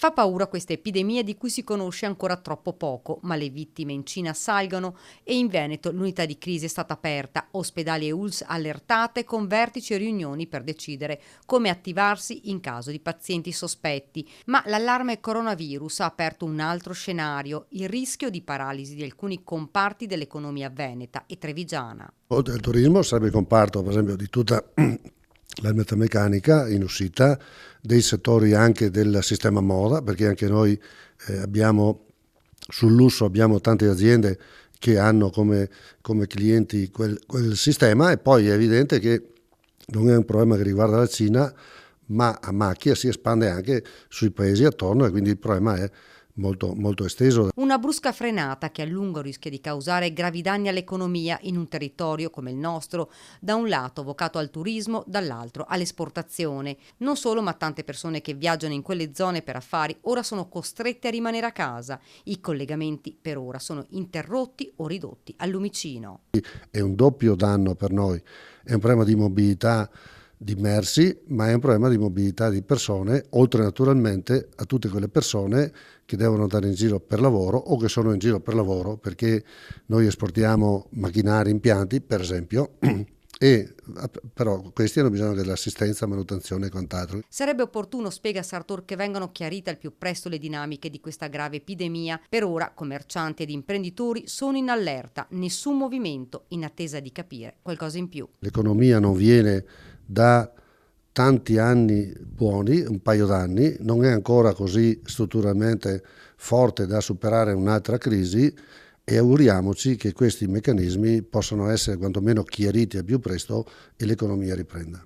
Fa paura questa epidemia di cui si conosce ancora troppo poco, ma le vittime in Cina salgono e in Veneto l'unità di crisi è stata aperta, ospedali e ULSS allertate con vertici e riunioni per decidere come attivarsi in caso di pazienti sospetti. Ma l'allarme coronavirus ha aperto un altro scenario, il rischio di paralisi di alcuni comparti dell'economia veneta e trevigiana. Oltre al turismo sarebbe il comparto, per esempio, di tutta la metalmeccanica in uscita, dei settori anche del sistema moda, perché anche noi abbiamo sul lusso abbiamo tante aziende che hanno come clienti quel sistema, e poi è evidente che non è un problema che riguarda la Cina, ma a macchia si espande anche sui paesi attorno, e quindi il problema è molto, molto esteso. Una brusca frenata che a lungo rischia di causare gravi danni all'economia in un territorio come il nostro, da un lato vocato al turismo, dall'altro all'esportazione. Non solo, ma tante persone che viaggiano in quelle zone per affari ora sono costrette a rimanere a casa. I collegamenti per ora sono interrotti o ridotti al lumicino. È un doppio danno per noi, è un problema di mobilità di merci, ma è un problema di mobilità di persone, oltre naturalmente a tutte quelle persone che devono andare in giro per lavoro o che sono in giro per lavoro, perché noi esportiamo macchinari, impianti per esempio, e però questi hanno bisogno dell'assistenza, manutenzione e quant'altro. Sarebbe opportuno, spiega Sartor, che vengano chiarite al più presto le dinamiche di questa grave epidemia. Per ora commercianti ed imprenditori sono in allerta, nessun movimento, in attesa di capire qualcosa in più. L'economia non viene da tanti anni buoni, un paio d'anni, non è ancora così strutturalmente forte da superare un'altra crisi, e auguriamoci che questi meccanismi possano essere quantomeno chiariti al più presto e l'economia riprenda.